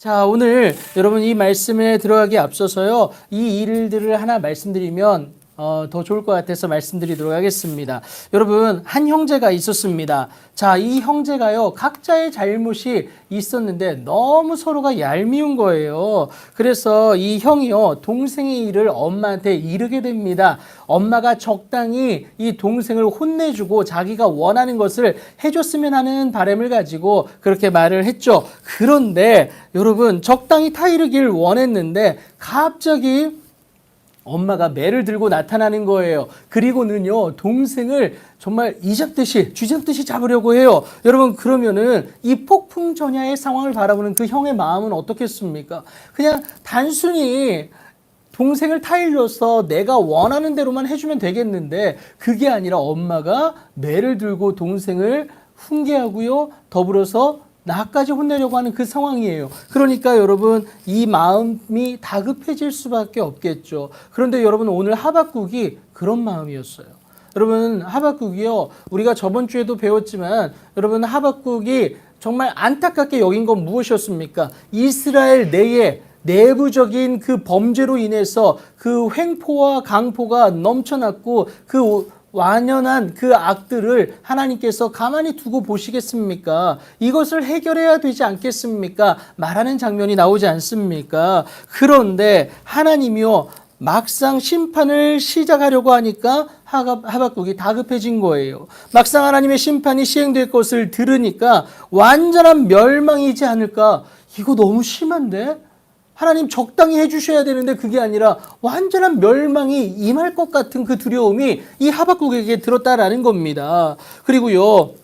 자, 오늘 여러분 이 말씀에 들어가기 앞서서요, 이 일들을 하나 말씀드리면 더 좋을 것 같아서 말씀드리도록 하겠습니다. 여러분, 한 형제가 있었습니다. 자, 이 형제가요, 각자의 잘못이 있었는데 너무 서로가 얄미운 거예요. 그래서 이 형이요, 동생의 일을 엄마한테 이르게 됩니다. 엄마가 적당히 이 동생을 혼내주고 자기가 원하는 것을 해줬으면 하는 바람을 가지고 그렇게 말을 했죠. 그런데 여러분, 적당히 타이르길 원했는데 갑자기 엄마가 매를 들고 나타나는 거예요. 그리고는요, 동생을 정말 이잡듯이 쥐잡듯이 잡으려고 해요. 여러분, 그러면은 이 폭풍전야의 상황을 바라보는 그 형의 마음은 어떻겠습니까? 그냥 단순히 동생을 타일러서 내가 원하는 대로만 해주면 되겠는데, 그게 아니라 엄마가 매를 들고 동생을 훈계하고요, 더불어서 나까지 혼내려고 하는 그 상황이에요. 그러니까 여러분, 이 마음이 다급해질 수밖에 없겠죠. 그런데 여러분, 오늘 하박국이 그런 마음이었어요. 여러분, 하박국이요, 우리가 저번 주에도 배웠지만 여러분, 하박국이 정말 안타깝게 여긴 건 무엇이었습니까? 이스라엘 내에 내부적인 그 범죄로 인해서 그 횡포와 강포가 넘쳐났고 그 완연한 그 악들을 하나님께서 가만히 두고 보시겠습니까? 이것을 해결해야 되지 않겠습니까? 말하는 장면이 나오지 않습니까? 그런데 하나님이요, 막상 심판을 시작하려고 하니까 하박국이 다급해진 거예요. 막상 하나님의 심판이 시행될 것을 들으니까 완전한 멸망이지 않을까? 이거 너무 심한데? 하나님 적당히 해주셔야 되는데 그게 아니라 완전한 멸망이 임할 것 같은 그 두려움이 이 하박국에게 들었다라는 겁니다. 그리고요,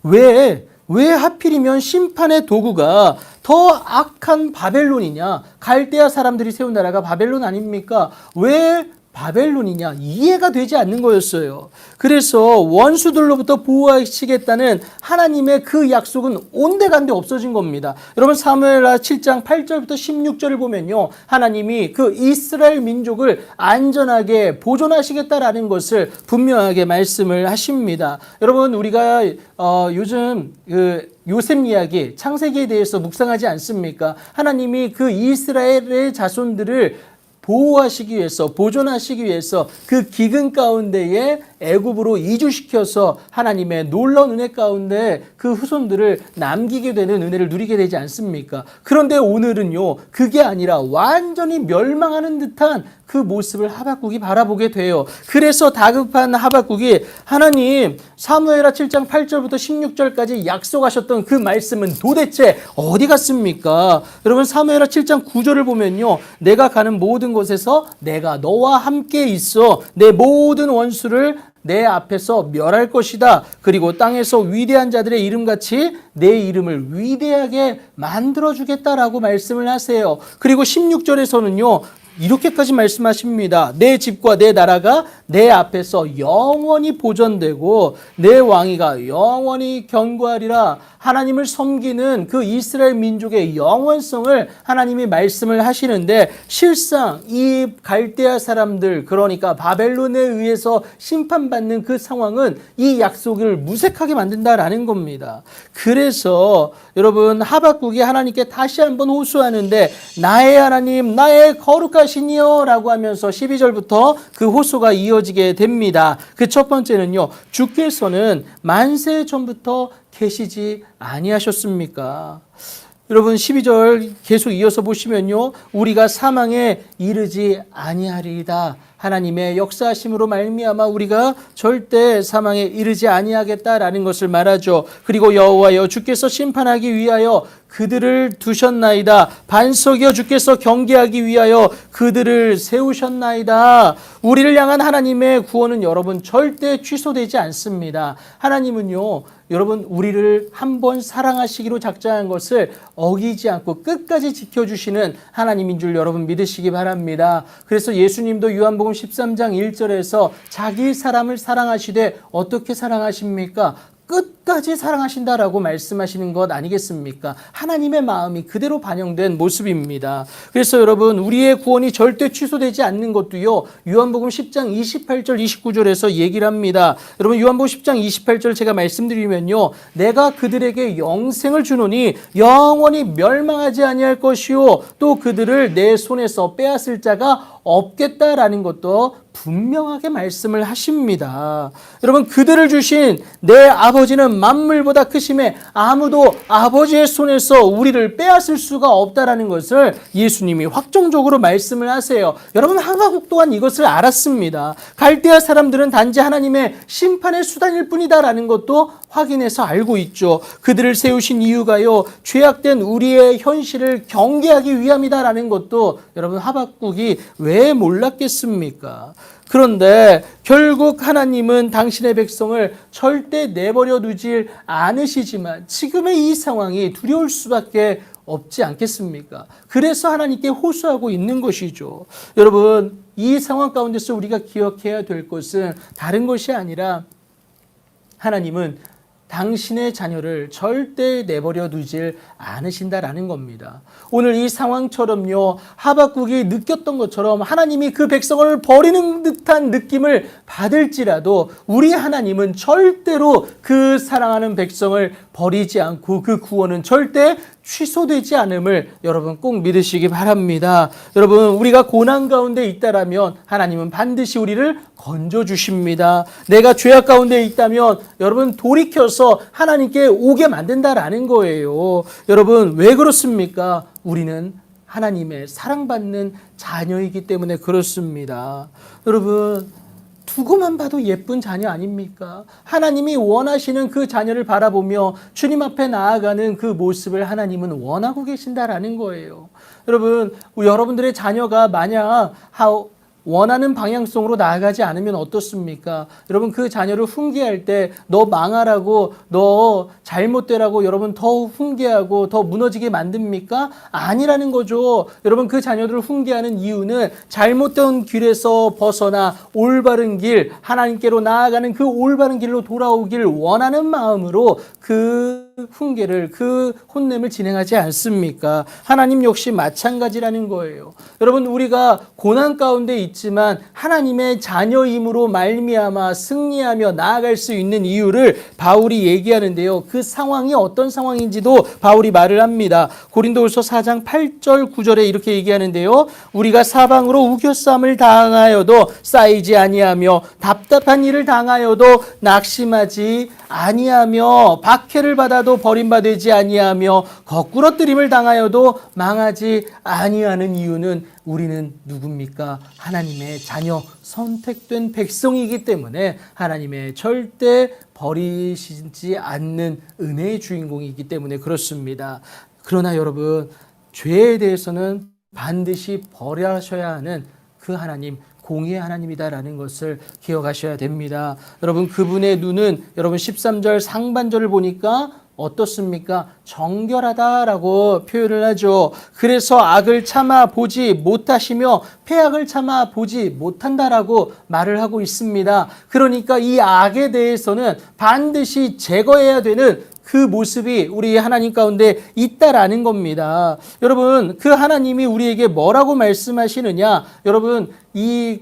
왜 하필이면 심판의 도구가 더 악한 바벨론이냐? 갈대아 사람들이 세운 나라가 바벨론 아닙니까? 왜 바벨론이냐? 이해가 되지 않는 거였어요. 그래서 원수들로부터 보호하시겠다는 하나님의 그 약속은 온데간데 없어진 겁니다. 여러분, 사무엘하 7장 8절부터 16절을 보면요, 하나님이 그 이스라엘 민족을 안전하게 보존하시겠다라는 것을 분명하게 말씀을 하십니다. 여러분, 우리가 요즘 요셉 이야기, 창세기에 대해서 묵상하지 않습니까? 하나님이 그 이스라엘의 자손들을 보호하시기 위해서, 보존하시기 위해서 그 기근 가운데에 애굽으로 이주시켜서 하나님의 놀라운 은혜 가운데 그 후손들을 남기게 되는 은혜를 누리게 되지 않습니까? 그런데 오늘은요, 그게 아니라 완전히 멸망하는 듯한 그 모습을 하박국이 바라보게 돼요. 그래서 다급한 하박국이 하나님, 사무엘하 7장 8절부터 16절까지 약속하셨던 그 말씀은 도대체 어디 갔습니까? 여러분, 사무엘하 7장 9절을 보면요, 내가 가는 모든 곳에서 내가 너와 함께 있어 내 모든 원수를 내 앞에서 멸할 것이다. 그리고 땅에서 위대한 자들의 이름같이 내 이름을 위대하게 만들어주겠다라고 말씀을 하세요. 그리고 16절에서는요, 이렇게까지 말씀하십니다. 내 집과 내 나라가 내 앞에서 영원히 보존되고 내 왕위가 영원히 견고하리라. 하나님을 섬기는 그 이스라엘 민족의 영원성을 하나님이 말씀을 하시는데, 실상 이 갈대아 사람들, 그러니까 바벨론에 의해서 심판받는 그 상황은 이 약속을 무색하게 만든다라는 겁니다. 그래서 여러분, 하박국이 하나님께 다시 한번 호소하는데, 나의 하나님, 나의 거룩하시니요 라고 하면서 12절부터 그 호소가 이어지게 됩니다. 그 첫 번째는요, 주께서는 만세 전부터 계시지 아니하셨습니까? 여러분, 12절 계속 이어서 보시면요, 우리가 사망에 이르지 아니하리이다. 하나님의 역사하심으로 말미암아 우리가 절대 사망에 이르지 아니하겠다라는 것을 말하죠. 그리고 여호와여, 주께서 심판하기 위하여 그들을 두셨나이다. 반석이여, 주께서 경계하기 위하여 그들을 세우셨나이다. 우리를 향한 하나님의 구원은 여러분 절대 취소되지 않습니다. 하나님은요, 여러분, 우리를 한번 사랑하시기로 작정한 것을 어기지 않고 끝까지 지켜주시는 하나님인 줄 여러분 믿으시기 바랍니다. 그래서 예수님도 요한복음 13장 1절에서 자기 사람을 사랑하시되 어떻게 사랑하십니까? 끝까지 끝까지 사랑하신다라고 말씀하시는 것 아니겠습니까? 하나님의 마음이 그대로 반영된 모습입니다. 그래서 여러분, 우리의 구원이 절대 취소되지 않는 것도요, 요한복음 10장 28절 29절에서 얘기를 합니다. 여러분, 요한복음 10장 28절 제가 말씀드리면요, 내가 그들에게 영생을 주노니 영원히 멸망하지 아니할 것이요 또 그들을 내 손에서 빼앗을 자가 없겠다라는 것도 분명하게 말씀을 하십니다. 여러분, 그들을 주신 내 아버지는 만물보다 크심에 아무도 아버지의 손에서 우리를 빼앗을 수가 없다라는 것을 예수님이 확정적으로 말씀을 하세요. 여러분, 하박국 또한 이것을 알았습니다. 갈대아 사람들은 단지 하나님의 심판의 수단일 뿐이다라는 것도 확인해서 알고 있죠. 그들을 세우신 이유가요, 죄악된 우리의 현실을 경계하기 위함이다라는 것도 여러분, 하박국이 왜 몰랐겠습니까? 그런데 결국 하나님은 당신의 백성을 절대 내버려 두질 않으시지만 지금의 이 상황이 두려울 수밖에 없지 않겠습니까? 그래서 하나님께 호소하고 있는 것이죠. 여러분, 이 상황 가운데서 우리가 기억해야 될 것은 다른 것이 아니라 하나님은 당신의 자녀를 절대 내버려 두질 않으신다라는 겁니다. 오늘 이 상황처럼요, 하박국이 느꼈던 것처럼 하나님이 그 백성을 버리는 듯한 느낌을 받을지라도 우리 하나님은 절대로 그 사랑하는 백성을 버리지 않고 그 구원은 절대 취소되지 않음을 여러분 꼭 믿으시기 바랍니다. 여러분, 우리가 고난 가운데 있다라면 하나님은 반드시 우리를 건져주십니다. 내가 죄악 가운데 있다면 여러분 돌이켜서 하나님께 오게 만든다라는 거예요. 여러분, 왜 그렇습니까? 우리는 하나님의 사랑받는 자녀이기 때문에 그렇습니다. 여러분, 두고만 봐도 예쁜 자녀 아닙니까? 하나님이 원하시는 그 자녀를 바라보며 주님 앞에 나아가는 그 모습을 하나님은 원하고 계신다라는 거예요. 여러분, 여러분들의 자녀가 만약 원하는 방향성으로 나아가지 않으면 어떻습니까? 여러분, 그 자녀를 훈계할 때 너 망하라고, 너 잘못되라고 여러분 더 훈계하고 더 무너지게 만듭니까? 아니라는 거죠. 여러분, 그 자녀들을 훈계하는 이유는 잘못된 길에서 벗어나 올바른 길, 하나님께로 나아가는 그 올바른 길로 돌아오길 원하는 마음으로 그 훈계를, 그 혼냄을 진행하지 않습니까? 하나님 역시 마찬가지라는 거예요. 여러분, 우리가 고난 가운데 있지만 하나님의 자녀임으로 말미암아 승리하며 나아갈 수 있는 이유를 바울이 얘기하는데요. 그 상황이 어떤 상황인지도 바울이 말을 합니다. 고린도후서 4장 8절 9절에 이렇게 얘기하는데요. 우리가 사방으로 우겨싸움을 당하여도 쌓이지 아니하며 답답한 일을 당하여도 낙심하지 아니하며 박해를 받아도 버림받지 아니하며 거꾸러뜨림을 당하여도 망하지 아니하는 이유는 우리는 누굽니까? 하나님의 자녀, 선택된 백성이기 때문에 하나님의 절대 버리시지 않는 은혜의 주인공이기 때문에 그렇습니다. 그러나 여러분, 죄에 대해서는 반드시 버려셔야 하는 그 하나님, 공의의 하나님이다라는 것을 기억하셔야 됩니다. 여러분, 그분의 눈은 여러분 13절 상반절을 보니까 어떻습니까? 정결하다라고 표현을 하죠. 그래서 악을 참아 보지 못하시며 패악을 참아 보지 못한다라고 말을 하고 있습니다. 그러니까 이 악에 대해서는 반드시 제거해야 되는 그 모습이 우리 하나님 가운데 있다라는 겁니다. 여러분, 그 하나님이 우리에게 뭐라고 말씀하시느냐? 여러분, 이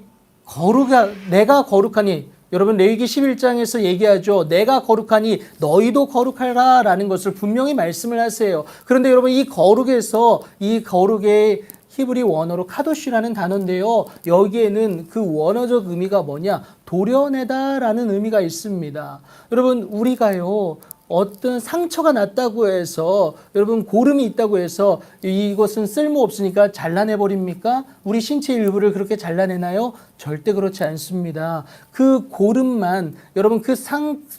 내가 거룩하니, 여러분 레위기 11장에서 얘기하죠. 내가 거룩하니 너희도 거룩하라 라는 것을 분명히 말씀을 하세요. 그런데 여러분, 이 거룩에서, 이 거룩의 히브리 원어로 카도시라는 단어인데요. 여기에는 그 원어적 의미가 뭐냐? 도려내다라는 의미가 있습니다. 여러분, 우리가요, 어떤 상처가 났다고 해서, 여러분 고름이 있다고 해서 이것은 쓸모없으니까 잘라내버립니까? 우리 신체 일부를 그렇게 잘라내나요? 절대 그렇지 않습니다. 그 고름만, 여러분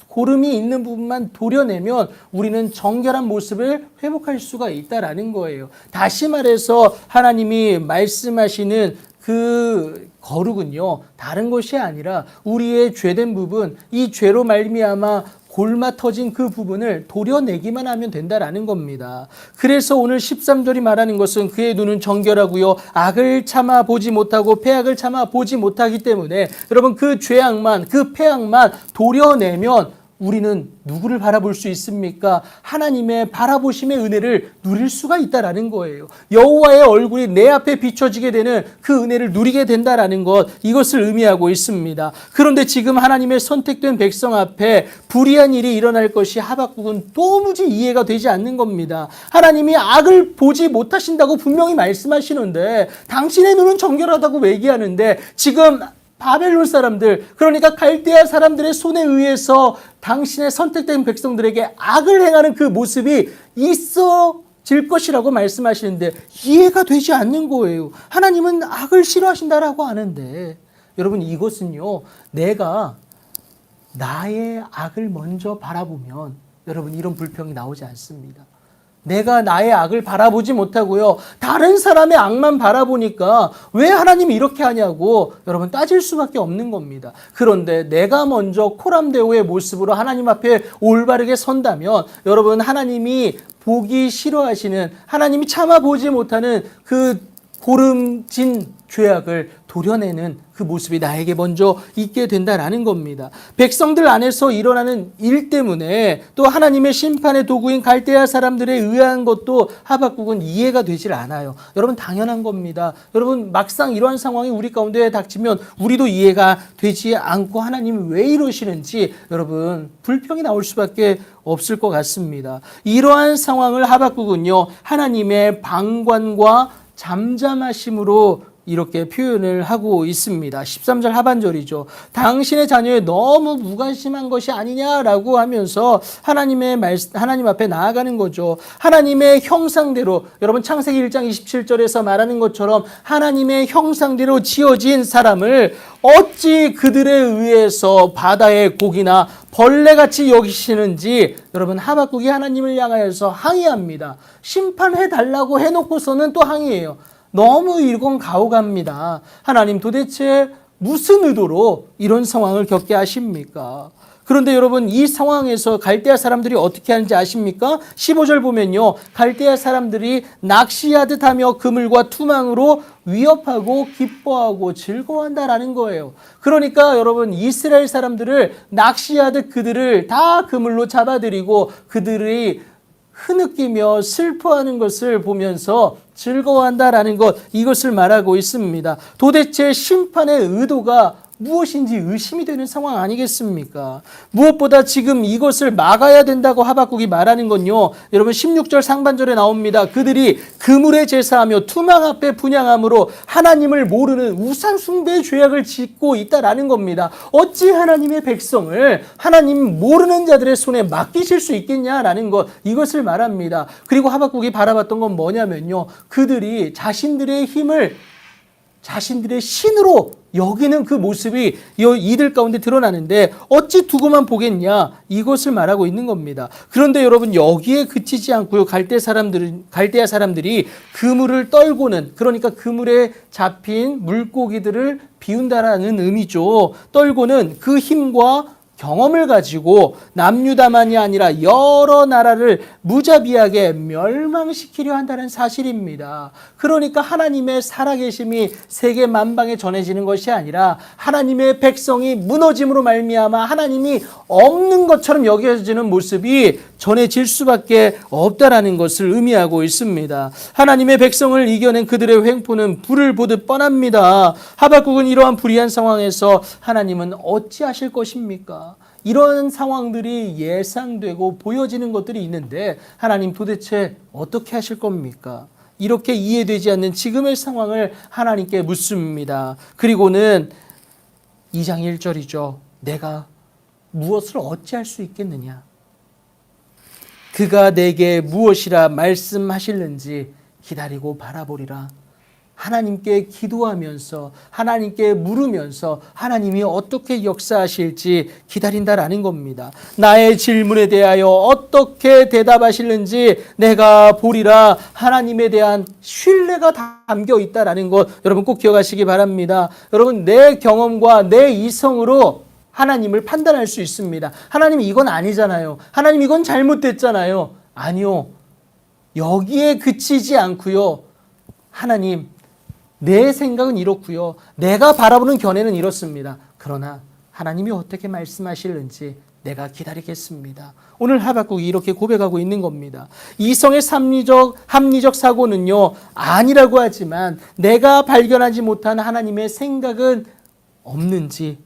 고름이 있는 부분만 도려내면 우리는 정결한 모습을 회복할 수가 있다라는 거예요. 다시 말해서 하나님이 말씀하시는 그 거룩은요, 다른 것이 아니라 우리의 죄된 부분, 이 죄로 말미암아 골마 터진 그 부분을 도려내기만 하면 된다라는 겁니다. 그래서 오늘 13절이 말하는 것은 그의 눈은 정결하고요, 악을 참아 보지 못하고 패악을 참아 보지 못하기 때문에 여러분, 그 죄악만, 그 패악만 도려내면 우리는 누구를 바라볼 수 있습니까? 하나님의 바라보심의 은혜를 누릴 수가 있다라는 거예요. 여호와의 얼굴이 내 앞에 비춰지게 되는 그 은혜를 누리게 된다라는 것, 이것을 의미하고 있습니다. 그런데 지금 하나님의 선택된 백성 앞에 불의한 일이 일어날 것이 하박국은 도무지 이해가 되지 않는 겁니다. 하나님이 악을 보지 못하신다고 분명히 말씀하시는데 당신의 눈은 정결하다고 얘기하는데 지금 바벨론 사람들, 그러니까 갈대아 사람들의 손에 의해서 당신의 선택된 백성들에게 악을 행하는 그 모습이 있어질 것이라고 말씀하시는데 이해가 되지 않는 거예요. 하나님은 악을 싫어하신다라고 하는데, 여러분, 이것은요, 내가 나의 악을 먼저 바라보면 여러분 이런 불평이 나오지 않습니다. 내가 나의 악을 바라보지 못하고요, 다른 사람의 악만 바라보니까 왜 하나님이 이렇게 하냐고 여러분 따질 수밖에 없는 겁니다. 그런데 내가 먼저 코람데오의 모습으로 하나님 앞에 올바르게 선다면 여러분, 하나님이 보기 싫어하시는, 하나님이 참아보지 못하는 그 고름진 죄악을 도려내는 그 모습이 나에게 먼저 있게 된다라는 겁니다. 백성들 안에서 일어나는 일 때문에 또 하나님의 심판의 도구인 갈대아 사람들에 의한 것도 하박국은 이해가 되질 않아요. 여러분, 당연한 겁니다. 여러분, 막상 이러한 상황이 우리 가운데 닥치면 우리도 이해가 되지 않고 하나님이 왜 이러시는지 여러분 불평이 나올 수밖에 없을 것 같습니다. 이러한 상황을 하박국은요, 하나님의 방관과 잠잠하심으로 이렇게 표현을 하고 있습니다. 13절 하반절이죠. 당신의 자녀에 너무 무관심한 것이 아니냐라고 하면서 하나님 앞에 나아가는 거죠. 하나님의 형상대로, 여러분 창세기 1장 27절에서 말하는 것처럼 하나님의 형상대로 지어진 사람을 어찌 그들에 의해서 바다의 고기나 벌레같이 여기시는지 여러분, 하박국이 하나님을 향하여서 항의합니다. 심판해달라고 해놓고서는 또 항의해요. 너무 이건 가오갑니다. 하나님, 도대체 무슨 의도로 이런 상황을 겪게 하십니까? 그런데 여러분, 이 상황에서 갈대아 사람들이 어떻게 하는지 아십니까? 15절 보면요, 갈대아 사람들이 낚시하듯 하며 그물과 투망으로 위협하고 기뻐하고 즐거워한다라는 거예요. 그러니까 여러분, 이스라엘 사람들을 낚시하듯 그들을 다 그물로 잡아들이고 그들이 흐느끼며 슬퍼하는 것을 보면서 즐거워한다라는 것, 이것을 말하고 있습니다. 도대체 심판의 의도가 무엇인지 의심이 되는 상황 아니겠습니까? 무엇보다 지금 이것을 막아야 된다고 하박국이 말하는 건요, 여러분 16절 상반절에 나옵니다. 그들이 그물에 제사하며 투망 앞에 분향함으로 하나님을 모르는 우상 숭배의 죄악을 짓고 있다라는 겁니다. 어찌 하나님의 백성을 하나님 모르는 자들의 손에 맡기실 수 있겠냐라는 것, 이것을 말합니다. 그리고 하박국이 바라봤던 건 뭐냐면요, 그들이 자신들의 힘을 자신들의 신으로 여기는 그 모습이 이들 가운데 드러나는데 어찌 두고만 보겠냐, 이것을 말하고 있는 겁니다. 그런데 여러분, 여기에 그치지 않고요, 갈대아 사람들이 그물을 떨고는, 그러니까 그물에 잡힌 물고기들을 비운다라는 의미죠. 떨고는 그 힘과 경험을 가지고 남유다만이 아니라 여러 나라를 무자비하게 멸망시키려 한다는 사실입니다. 그러니까 하나님의 살아계심이 세계 만방에 전해지는 것이 아니라 하나님의 백성이 무너짐으로 말미암아 하나님이 없는 것처럼 여겨지는 모습이 전해질 수밖에 없다라는 것을 의미하고 있습니다. 하나님의 백성을 이겨낸 그들의 횡포는 불을 보듯 뻔합니다. 하박국은 이러한 불의한 상황에서 하나님은 어찌하실 것입니까? 이런 상황들이 예상되고 보여지는 것들이 있는데 하나님 도대체 어떻게 하실 겁니까? 이렇게 이해되지 않는 지금의 상황을 하나님께 묻습니다. 그리고는 2장 1절이죠. 내가 무엇을 어찌할 수 있겠느냐? 그가 내게 무엇이라 말씀하실는지 기다리고 바라보리라. 하나님께 기도하면서 하나님께 물으면서 하나님이 어떻게 역사하실지 기다린다라는 겁니다. 나의 질문에 대하여 어떻게 대답하실는지 내가 보리라. 하나님에 대한 신뢰가 담겨 있다라는 것 여러분 꼭 기억하시기 바랍니다. 여러분, 내 경험과 내 이성으로 하나님을 판단할 수 있습니다. 하나님 이건 아니잖아요. 하나님 이건 잘못됐잖아요. 아니요. 여기에 그치지 않고요. 하나님, 내 생각은 이렇고요. 내가 바라보는 견해는 이렇습니다. 그러나 하나님이 어떻게 말씀하실는지 내가 기다리겠습니다. 오늘 하박국이 이렇게 고백하고 있는 겁니다. 이성의 합리적 사고는요, 아니라고 하지만 내가 발견하지 못한 하나님의 생각은 없는지,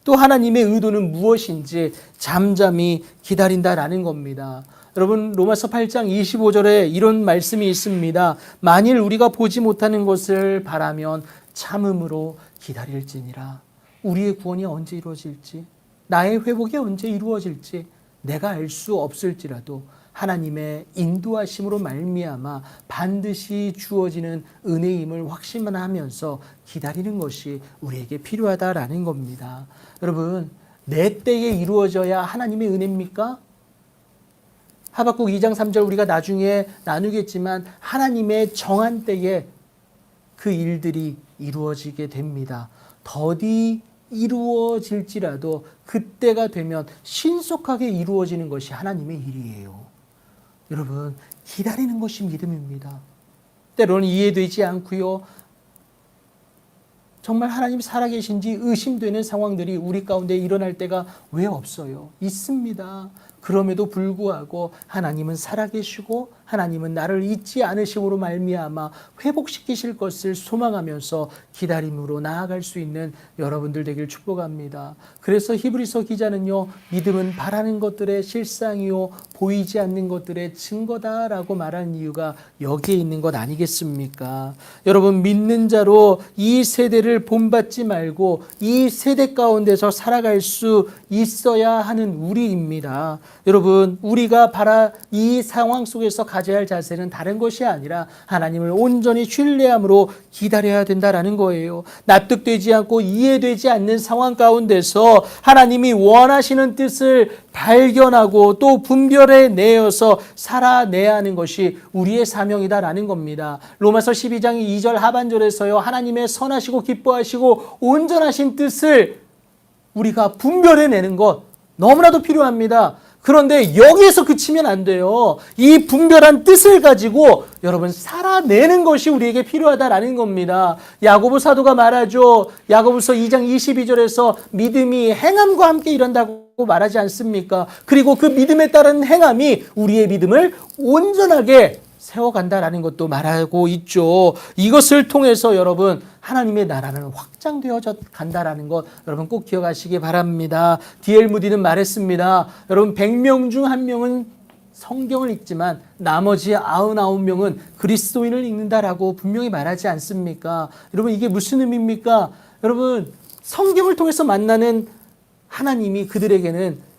또 하나님의 의도는 무엇인지 잠잠히 기다린다라는 겁니다. 여러분, 로마서 8장 25절에 이런 말씀이 있습니다. 만일 우리가 보지 못하는 것을 바라면 참음으로 기다릴지니라. 우리의 구원이 언제 이루어질지, 나의 회복이 언제 이루어질지 내가 알 수 없을지라도 하나님의 인도하심으로 말미암아 반드시 주어지는 은혜임을 확신하면서 기다리는 것이 우리에게 필요하다라는 겁니다. 여러분, 내 때에 이루어져야 하나님의 은혜입니까? 하박국 2장 3절 우리가 나중에 나누겠지만 하나님의 정한 때에 그 일들이 이루어지게 됩니다. 더디 이루어질지라도 그때가 되면 신속하게 이루어지는 것이 하나님의 일이에요. 여러분, 기다리는 것이 믿음입니다. 때로는 이해되지 않고요, 정말 하나님이 살아계신지 의심되는 상황들이 우리 가운데 일어날 때가 왜 없어요? 있습니다. 그럼에도 불구하고 하나님은 살아계시고 하나님은 나를 잊지 않으심으로 말미암아 회복시키실 것을 소망하면서 기다림으로 나아갈 수 있는 여러분들 되길 축복합니다. 그래서 히브리서 기자는요, 믿음은 바라는 것들의 실상이요 보이지 않는 것들의 증거다라고 말한 이유가 여기에 있는 것 아니겠습니까? 여러분, 믿는 자로 이 세대를 본받지 말고 이 세대 가운데서 살아갈 수 있어야 하는 우리입니다. 여러분, 우리가 이 상황 속에서 가져야 할 자세는 다른 것이 아니라 하나님을 온전히 신뢰함으로 기다려야 된다라는 거예요. 납득되지 않고 이해되지 않는 상황 가운데서 하나님이 원하시는 뜻을 발견하고 또 분별해 내어서 살아내야 하는 것이 우리의 사명이다라는 겁니다. 로마서 12장 2절 하반절에서요, 하나님의 선하시고 기뻐하시고 온전하신 뜻을 우리가 분별해내는 것 너무나도 필요합니다. 그런데 여기에서 그치면 안 돼요. 이 분별한 뜻을 가지고 여러분 살아내는 것이 우리에게 필요하다라는 겁니다. 야고보 사도가 말하죠. 야고보서 2장 22절에서 믿음이 행함과 함께 일한다고 말하지 않습니까? 그리고 그 믿음에 따른 행함이 우리의 믿음을 온전하게 세워간다라는 것도 말하고 있죠. 이것을 통해서 여러분 하나님의 나라는 확장되어 간다라는 것 여러분 꼭 기억하시기 바랍니다. D.L. 무디는 말했습니다. 여러분 100명 중 1명은 성경을 읽지만 나머지 99명은 그리스도인을 읽는다라고 분명히 말하지 않습니까? 여러분 이게 무슨 의미입니까? 여러분 성경을 통해서 만나는 하나님이 그들에게는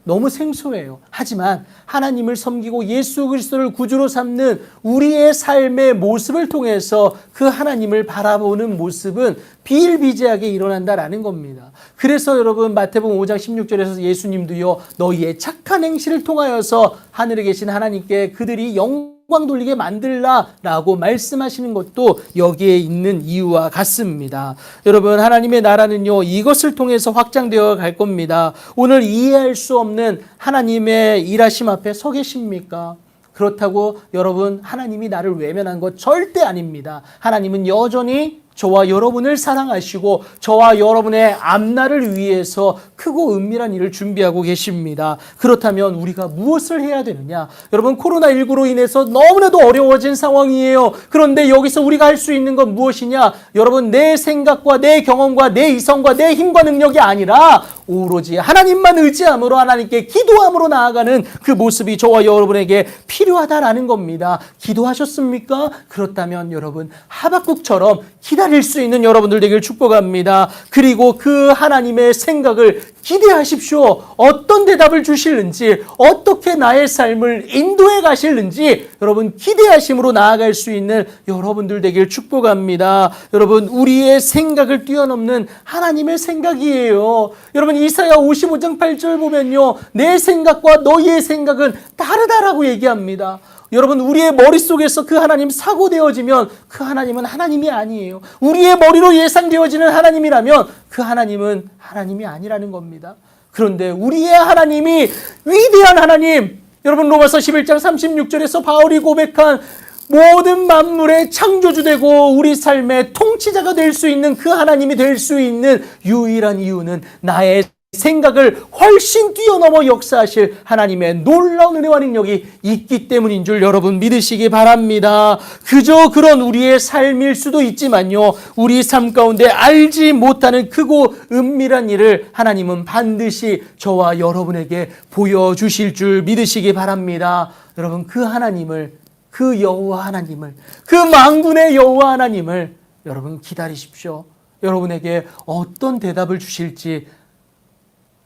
너무 생소해요. 하지만 하나님을 섬기고 예수 그리스도를 구주로 삼는 우리의 삶의 모습을 통해서 그 하나님을 바라보는 모습은 비일비재하게 일어난다라는 겁니다. 그래서 여러분 마태복음 5장 16절에서 예수님도요, 너희의 착한 행실을 통하여서 하늘에 계신 하나님께 그들이 영광 돌리게 만들라라고 말씀하시는 것도 여기에 있는 이유와 같습니다. 여러분 하나님의 나라는요 이것을 통해서 확장되어 갈 겁니다. 오늘 이해할 수 없는 하나님의 일하심 앞에 서 계십니까? 그렇다고 여러분 하나님이 나를 외면한 것 절대 아닙니다. 하나님은 여전히 저와 여러분을 사랑하시고 저와 여러분의 앞날을 위해서 크고 은밀한 일을 준비하고 계십니다. 그렇다면 우리가 무엇을 해야 되느냐? 여러분 코로나19로 인해서 너무나도 어려워진 상황이에요. 그런데 여기서 우리가 할 수 있는 건 무엇이냐? 여러분 내 생각과 내 경험과 내 이성과 내 힘과 능력이 아니라 오로지 하나님만 의지함으로 하나님께 기도함으로 나아가는 그 모습이 저와 여러분에게 필요하다라는 겁니다. 기도하셨습니까? 그렇다면 여러분 하박국처럼 기다릴 수 있는 여러분들 되길 축복합니다. 그리고 그 하나님의 생각을 기대하십시오. 어떤 대답을 주실는지 어떻게 나의 삶을 인도해 가실는지 여러분 기대하심으로 나아갈 수 있는 여러분들 되길 축복합니다. 여러분 우리의 생각을 뛰어넘는 하나님의 생각이에요. 여러분 이사야 55장 8절 보면요 내 생각과 너희의 생각은 다르다라고 얘기합니다. 여러분 우리의 머릿속에서 그 하나님 사고되어지면 그 하나님은 하나님이 아니에요. 우리의 머리로 예상되어지는 하나님이라면 그 하나님은 하나님이 아니라는 겁니다. 그런데 우리의 하나님이 위대한 하나님, 여러분 로마서 11장 36절에서 바울이 고백한 모든 만물의 창조주되고 우리 삶의 통치자가 될 수 있는 그 하나님이 될 수 있는 유일한 이유는 나의 생각을 훨씬 뛰어넘어 역사하실 하나님의 놀라운 은혜와 능력이 있기 때문인 줄 여러분 믿으시기 바랍니다. 그저 그런 우리의 삶일 수도 있지만요, 우리 삶 가운데 알지 못하는 크고 은밀한 일을 하나님은 반드시 저와 여러분에게 보여주실 줄 믿으시기 바랍니다. 여러분, 그 하나님을, 그 여호와 하나님을, 그 만군의 여호와 하나님을 여러분 기다리십시오. 여러분에게 어떤 대답을 주실지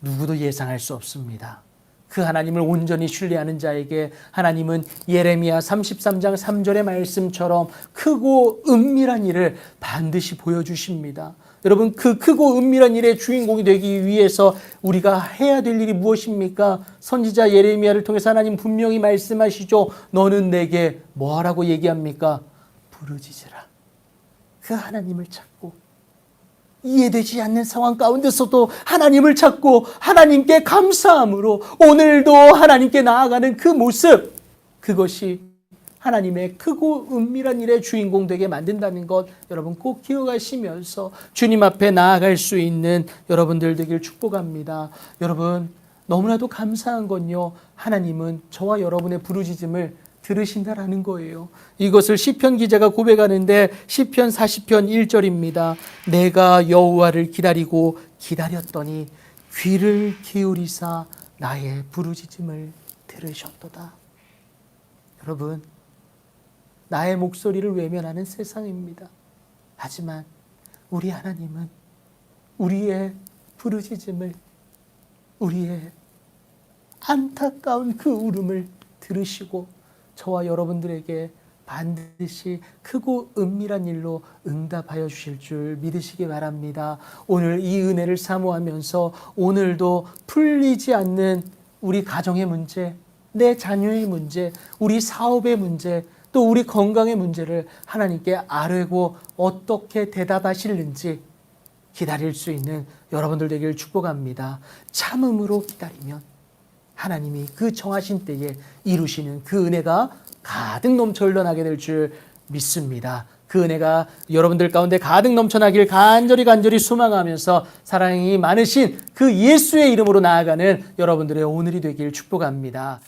누구도 예상할 수 없습니다. 그 하나님을 온전히 신뢰하는 자에게 하나님은 예레미야 33장 3절의 말씀처럼 크고 은밀한 일을 반드시 보여주십니다. 여러분, 그 크고 은밀한 일의 주인공이 되기 위해서 우리가 해야 될 일이 무엇입니까? 선지자 예레미야를 통해서 하나님 분명히 말씀하시죠. 너는 내게 뭐하라고 얘기합니까? 부르짖으라. 그 하나님을 찾고, 이해되지 않는 상황 가운데서도 하나님을 찾고 하나님께 감사함으로 오늘도 하나님께 나아가는 그 모습, 그것이 하나님의 크고 은밀한 일의 주인공 되게 만든다는 것 여러분 꼭 기억하시면서 주님 앞에 나아갈 수 있는 여러분들 되길 축복합니다. 여러분, 너무나도 감사한 건요, 하나님은 저와 여러분의 부르짖음을 들으신다라는 거예요. 이것을 시편 기자가 고백하는데 시편 40편 1절입니다. 내가 여호와를 기다리고 기다렸더니 귀를 기울이사 나의 부르짖음을 들으셨도다. 여러분, 나의 목소리를 외면하는 세상입니다. 하지만 우리 하나님은 우리의 부르짖음을, 우리의 안타까운 그 울음을 들으시고 저와 여러분들에게 반드시 크고 은밀한 일로 응답하여 주실 줄 믿으시기 바랍니다. 오늘 이 은혜를 사모하면서 오늘도 풀리지 않는 우리 가정의 문제, 내 자녀의 문제, 우리 사업의 문제, 또 우리 건강의 문제를 하나님께 아뢰고 어떻게 대답하실는지 기다릴 수 있는 여러분들 되기를 축복합니다. 참음으로 기다리면 하나님이 그 정하신 때에 이루시는 그 은혜가 가득 넘쳐 흘러나게 될 줄 믿습니다. 그 은혜가 여러분들 가운데 가득 넘쳐나길 간절히 소망하면서 사랑이 많으신 그 예수의 이름으로 나아가는 여러분들의 오늘이 되길 축복합니다.